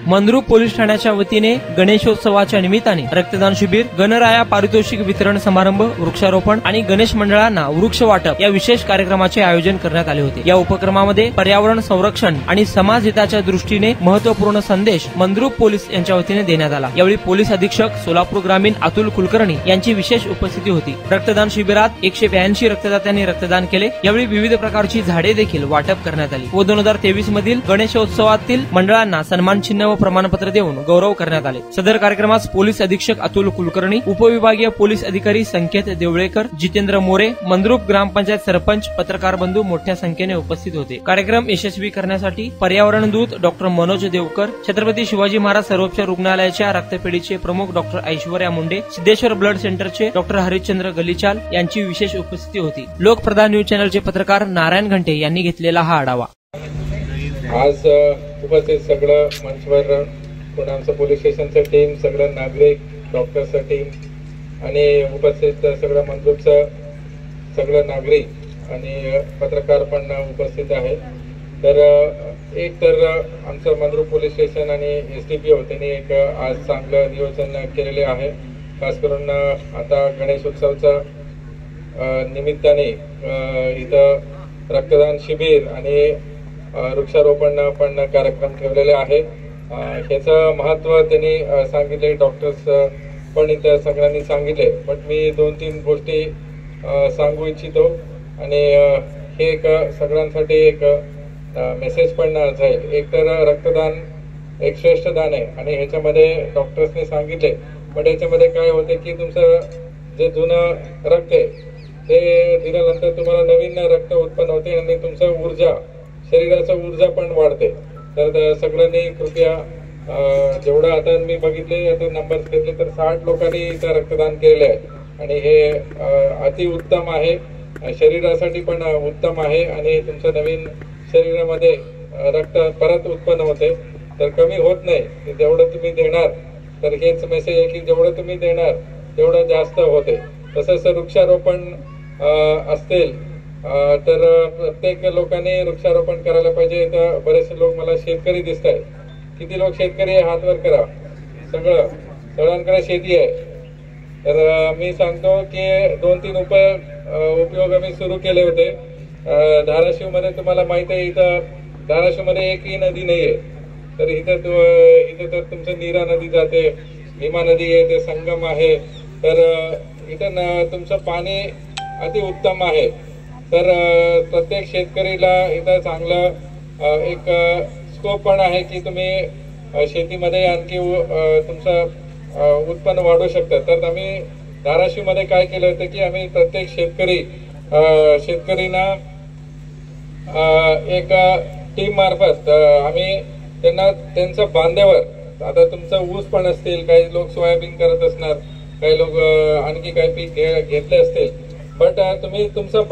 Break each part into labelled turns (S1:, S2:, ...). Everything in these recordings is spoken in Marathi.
S1: मंद्रुप पोलीस ठाण्याच्या वतीने गणेशोत्सवाच्या निमित्ताने रक्तदान शिबिर, गणराया पारितोषिक वितरण समारंभ, वृक्षारोपण आणि गणेश मंडळांना वृक्ष वाटप या विशेष कार्यक्रमाचे आयोजन करण्यात आले होते। या उपक्रमामध्ये पर्यावरण संरक्षण आणि समाज हिताच्या दृष्टीने महत्वपूर्ण संदेश मंद्रुप पोलीस यांच्या वतीने देण्यात आला। यावेळी पोलीस अधीक्षक सोलापूर ग्रामीण अतुल कुलकर्णी यांची विशेष उपस्थिती होती। रक्तदान शिबिरात 182 रक्तदात्यांनी रक्तदान केले। यावेळी विविध प्रकारची झाडे देखील वाटप करण्यात आली व 2023 मधील गणेशोत्सवातील मंडळांना सन्मान चिन्ह व प्रमाणपत्र देऊन गौरव करण्यात आले। सदर कार्यक्रमास पोलीस अधीक्षक अतुल कुलकर्णी, उपविभागीय पोलीस अधिकारी संकेत देवळेकर, जितेंद्र मोरे, मंद्रुप ग्रामपंचायत सरपंच, पत्रकार बंधू मोठ्या संख्येने उपस्थित होते। कार्यक्रम यशस्वी करण्यासाठी पर्यावरण दूत डॉक्टर मनोज देवकर, छत्रपती शिवाजी महाराज सर्वोपचार रुग्णालयाच्या रक्तपेढीचे प्रमुख डॉक्टर ऐश्वर्या मुंडे, सिद्धेश्वर ब्लड सेंटरचे डॉक्टर हरिश्चंद्र गलीचाल यांची विशेष उपस्थिती होती। लोकप्रधान न्यूज चॅनलचे पत्रकार नारायण घंटे यांनी घेतलेला हा आढावा।
S2: आज उपस्थित सगळं मंचवर आमचं पोलीस स्टेशनचं टीम, सगळं नागरिक, डॉक्टरचं टीम आणि उपस्थित सगळं मंद्रुपचं सगळं नागरिक आणि पत्रकार पण उपस्थित आहे। तर एक तर आमचं मंद्रुप पोलीस स्टेशन आणि SDPO त्यांनी एक आज चांगलं नियोजन केलेले आहे। खास करून आता गणेशोत्सवच्या निमित्ताने इथं रक्तदान शिबिर आणि वृक्षारोपण पण कार्यक्रम ठेवलेले आहे। ह्याचं महत्त्व त्यांनी सांगितले, डॉक्टर्स पण इथं सगळ्यांनी सांगितले, पण मी 2-3 गोष्टी सांगू इच्छितो आणि हे एक सगळ्यांसाठी एक मेसेज पण जाईल। एक तर रक्तदान एक श्रेष्ठ दान आहे आणि ह्याच्यामध्ये डॉक्टर्सने सांगितले, पण याच्यामध्ये काय होते की तुमचं जे जुनं रक्त आहे ते दिल्यानंतर तुम्हाला नवीन रक्त उत्पन्न होते आणि तुमचं ऊर्जा, शरीराचं ऊर्जा पण वाढते। तर सगळ्यांनी कृपया जेवढं आता मी बघितले, आता नंबर्स घेतले तर 60 लोकांनी इथं रक्तदान केलेले आहे आणि हे अति उत्तम आहे, शरीरासाठी पण उत्तम आहे आणि तुमच्या नवीन शरीरामध्ये रक्त परत उत्पन्न होते, तर कमी होत नाही। जेवढं तुम्ही देणार, तर हेच मेसेज आहे की जेवढं तुम्ही देणार तेवढं जास्त होते। तसंच वृक्षारोपण असतील तर प्रत्येक लोकांनी वृक्षारोपण करायला पाहिजे। तर बरेचसे लोक मला शेतकरी दिसत आहेत, किती लोक शेतकरी आहे हात वर करा। सगळ्यांकडे शेती आहे। तर मी सांगतो की 2-3 उपयोग आम्ही सुरू केले होते। धाराशिव मध्ये तुम्हाला माहिती आहे, इथं धाराशिव मध्ये एकही नदी नाहीये, तर इथं तर तुमचं नीरा नदी जाते, भीमा नदी आहे, ते संगम आहे, तर इथं तुमचं पाणी अति उत्तम आहे। तर प्रत्येक शेतकरीला इथं चांगलं एक स्कोप पण आहे की तुम्ही शेतीमध्ये आणखी तुमचं उत्पन्न वाढवू शकता। तर आम्ही धाराशिव मध्ये काय केलं होतं की आम्ही प्रत्येक शेतकरींना एक टीम मार्फत आम्ही त्यांना त्यांच्या बांधावर, आता तुमचं ऊस पण असतील, काही लोक सोयाबीन करत असणार, काही लोक आणखी काही पीक घेतले असतील, बट तुम्ही तुमचं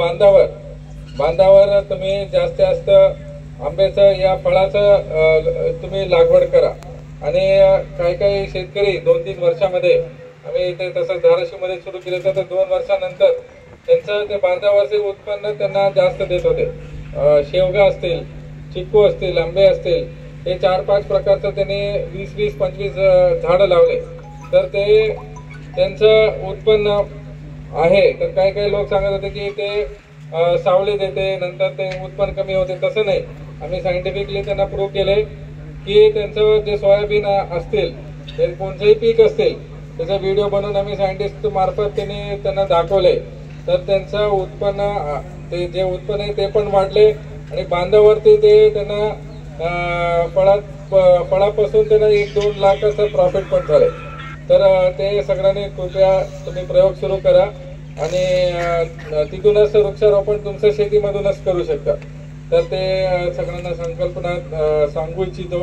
S2: बांधावर तुम्ही जास्तीत जास्त आंब्याचं या फळाचं तुम्ही लागवड करा। आणि काही शेतकरी 2-3 वर्षामध्ये, आम्ही ते तसं धाराशिवमध्ये सुरू केलं तर 2 वर्षानंतर त्यांचं ते बांधावरचे उत्पन्न त्यांना जास्त देत होते। शेवगा असतील, चिक्कू असतील, आंबे असतील, हे 4-5 प्रकारचं त्यांनी 20-25 झाडं लावले, तर ते त्यांचं उत्पन्न आहे। तर काही लोक सांगत होते की ते सावली देते, नंतर ते उत्पन्न कमी होते, तसं नाही। आम्ही सायंटिफिकली त्यांना प्रूव्ह केले की त्यांचं जे सोयाबीन असतील, ते कोणतेही पीक असतील, त्याचा व्हिडिओ बनवून आम्ही सायंटिस्ट मार्फत त्यांना दाखवले, तर त्यांचं उत्पन्न, ते जे उत्पन्न आहे ते पण वाढले आणि बांधावरती ते त्यांना फळापासून त्यांना 1-2 लाखाचं प्रॉफिट पण झाले। तर ते सगळ्यांनी कृपया तुम्ही प्रयोग सुरू करा आणि तिथूनच वृक्षारोपण तुमचं शेतीमधूनच करू शकता। तर ते सगळ्यांना संकल्पना सांगू इच्छितो।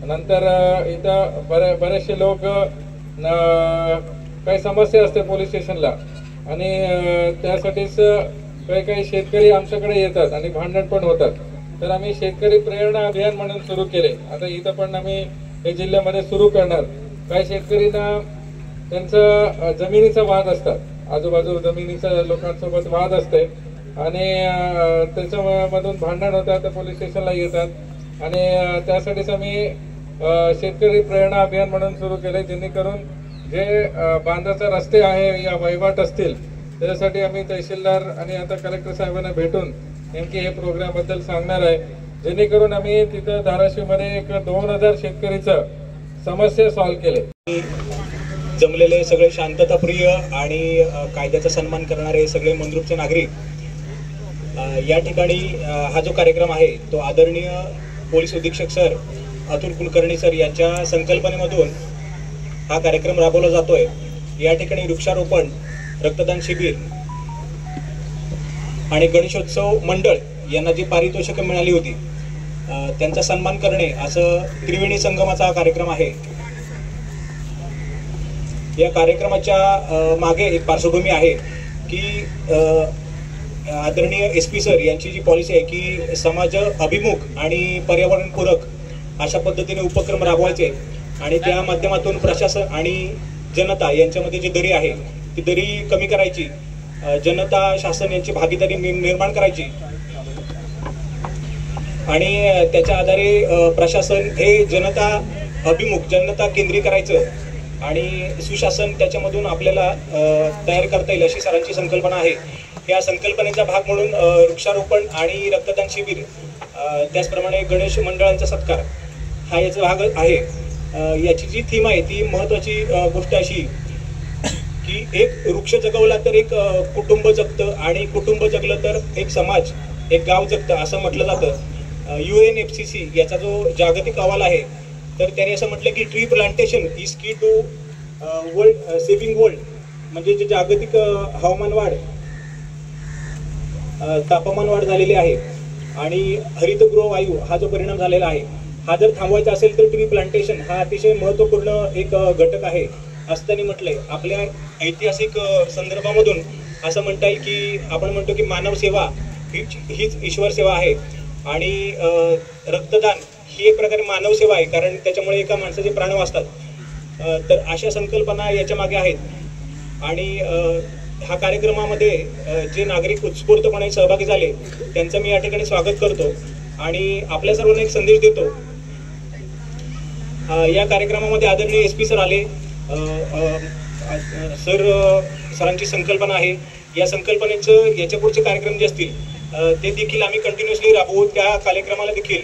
S2: नंतर इथं बरेचसे लोक काही समस्या असते पोलीस स्टेशनला आणि त्यासाठीच काही शेतकरी आमच्याकडे येतात आणि भांडण पण होतात। तर आम्ही शेतकरी प्रेरणा अभियान म्हणून सुरू केले, आता इथं पण आम्ही हे जिल्ह्यामध्ये सुरू करणार। काही शेतकरींना त्यांचा जमिनीचा वाद असतात, आजूबाजू जमिनीच्या लोकांसोबत वाद असते आणि त्याच्यामधून भांडण होतात, तर पोलीस स्टेशनला येतात आणि त्यासाठीच आम्ही शेतकरी प्रेरणा अभियान म्हणून सुरू केले, जेणेकरून जे बांधाचे रस्ते आहे या वहिवाट असतील त्याच्यासाठी आम्ही तहसीलदार आणि आता कलेक्टर साहेबांना भेटून नेमकी हे प्रोग्राम बद्दल सांगणार आहे, जेणेकरून आम्ही तिथं धाराशिवमध्ये एक 2000 शेतकरीचं समस्या सॉल्व्ह केले.
S3: जमलेले सगळे शांतताप्रिय आणि कायद्याचा सन्मान करणारे सगळे मंद्रुपचे नागरिक, या ठिकाणी हा जो कार्यक्रम आहे तो आदरणीय पोलीस अधीक्षक सर अतुल कुलकर्णी सर यांच्या संकल्पनेमधून हा कार्यक्रम राबवला जातोय. या ठिकाणी वृक्षारोपण, रक्तदान शिबिर आणि गणेशोत्सव मंडळ यांना जी पारितोषिके मिळाली होती त्यांचा सन्मान करणे, असं त्रिवेणी संगमाचा हा कार्यक्रम आहे. या कार्यक्रमाच्या मागे एक पार्श्वभूमी आहे की आदरणीय SP सर यांची जी पॉलिसी आहे की समाज अभिमुख आणि पर्यावरणपूरक अशा पद्धतीने उपक्रम राबवायचे आणि त्या माध्यमातून प्रशासन आणि जनता यांच्यामध्ये जी दरी आहे ती दरी कमी करायची, जनता शासन यांची भागीदारी निर्माण करायची आणि त्याच्या आधारे प्रशासन हे जनता अभिमुख, जनता केंद्रीय करायचं आणि सुशासन त्याच्यामधून आपल्याला तयार करता येईल अशी सरांची संकल्पना आहे. या संकल्पनेचा भाग म्हणून वृक्षारोपण आणि रक्तदान शिबिर, त्याचप्रमाणे गणेश मंडळांचा सत्कार हा याचा भाग आहे. याची जी थीम आहे ती महत्त्वाची गोष्ट अशी की एक वृक्ष जगवला तर एक कुटुंब जगतं आणि कुटुंब जगलं तर एक समाज, एक गाव जगतं असं म्हटलं जातं. UNFCCC याचा जो जागतिक अहवाल आहे तर त्याने असं म्हटलं की ट्री प्लांटेशन इज की टू वर्ल्ड सेव्हिंग वर्ल्ड, म्हणजे जे जागतिक हवामान वाढ, तापमान वाढ झालेली आहे आणि हरितगृह वायू हा जो परिणाम झालेला आहे हा जर थांबवायचा असेल तर ट्री प्लांटेशन हा अतिशय महत्त्वपूर्ण एक घटक आहे असं त्यांनी म्हटलंय. आपल्या ऐतिहासिक संदर्भामधून असं म्हणता येईल की आपण म्हणतो की मानव सेवा हीच ईश्वर सेवा आहे आणि रक्तदान ही एक प्रकारे मानव सेवा आहे, कारण त्याच्यामुळे एका माणसाचे प्राण वाचतात. तर अशा संकल्पना याच्या मागे आहेत आणि ह्या कार्यक्रमामध्ये जे नागरिक उत्स्फूर्तपणे सहभागी झाले त्यांचं मी या ठिकाणी स्वागत करतो आणि आपल्या सर्वांना एक संदेश देतो. या कार्यक्रमामध्ये आदरणीय SP सर आले. सरांची संकल्पना आहे, या संकल्पनेचं याच्या पुढचे कार्यक्रम जे असतील ते देखील आम्ही कंटिन्युअसली राबवू. त्या कार्यक्रमाला देखील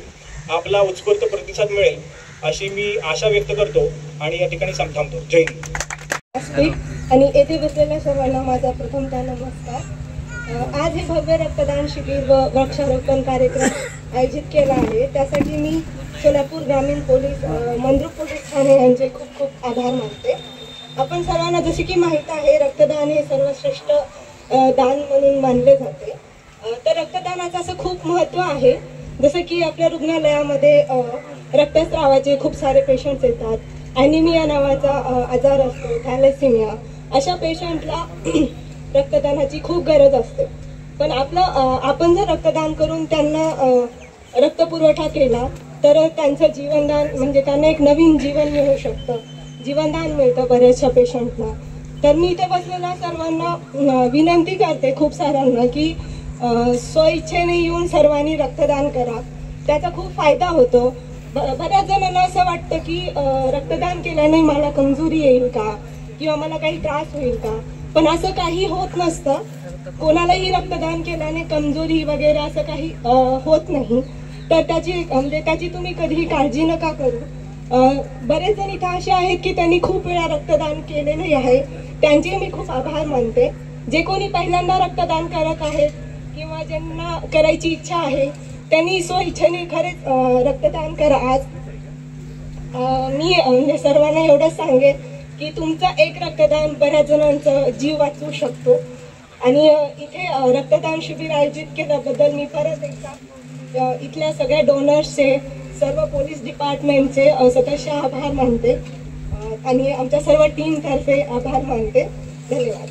S3: आपला उत्स्फूर्त प्रतिसाद मिळेल अशी मी आशा व्यक्त करतो आणि या ठिकाणी थांबतो. जय हिंद.
S4: आणि येथे बसलेल्या सर्वांना माझा प्रथमतः नमस्कार. आज हे भव्य रक्तदान शिबिर व वृक्षारोपण कार्यक्रम आयोजित केला आहे, त्यासाठी मी सोलापूर ग्रामीण पोलीस, मंद्रुप पोलीस ठाणे यांचे खूप खूप आभार मानते. आपण सर्वांना जसे की माहीत आहे, रक्तदान हे सर्वश्रेष्ठ दान म्हणून मानले जाते. तर रक्तदानाचं असं खूप महत्त्व आहे. जसं की आपल्या रुग्णालयामध्ये रक्तस्रावाचे खूप सारे पेशंट्स येतात, ॲनिमिया नावाचा आजार असतो, थॅलेसिमिया, अशा पेशंटला रक्तदानाची खूप गरज असते. पण आपण जर रक्तदान करून त्यांना रक्तपुरवठा केला तर त्यांचं जीवनदान, म्हणजे त्यांना एक नवीन जीवन मिळू शकतं, जीवनदान मिळतं बऱ्याचशा पेशंटना. तर मी इथे बसलेल्या सर्वांना विनंती करते, खूप साऱ्यांना, की स्वइच्छेने येऊन सर्वांनी रक्तदान करा, त्याचा खूप फायदा होतो. बऱ्याच जणांना असं वाटतं की रक्तदान केल्याने मला कमजोरी येईल का किंवा मला काही त्रास होईल का, पण असं काही होत नसतं. कोणालाही रक्तदान केल्याने कमजोरी वगैरे असं काही होत नाही. तर त्याची तुम्ही कधीही काळजी नका करू. बरेच जण इथं असे आहेत की त्यांनी खूप वेळा रक्तदान केलेले आहे, त्यांचे मी खूप आभार मानते. जे कोणी पहिल्यांदा रक्तदान करत आहेत किंवा ज्यांना करायची इच्छा आहे त्यांनी स्वइच्छेने खरेच रक्तदान करा. आज मी म्हणजे सर्वांना एवढंच सांगेन की तुमचं एक रक्तदान बऱ्याच जणांचं जीव वाचवू शकतो. आणि इथे रक्तदान शिबिर आयोजित केल्याबद्दल मी परत एकदा इथल्या सगळ्या डोनर्सचे, सर्व पोलीस डिपार्टमेंटचे सदस्य आभार मानते आणि आमच्या सर्व टीमतर्फे आभार मानते. धन्यवाद.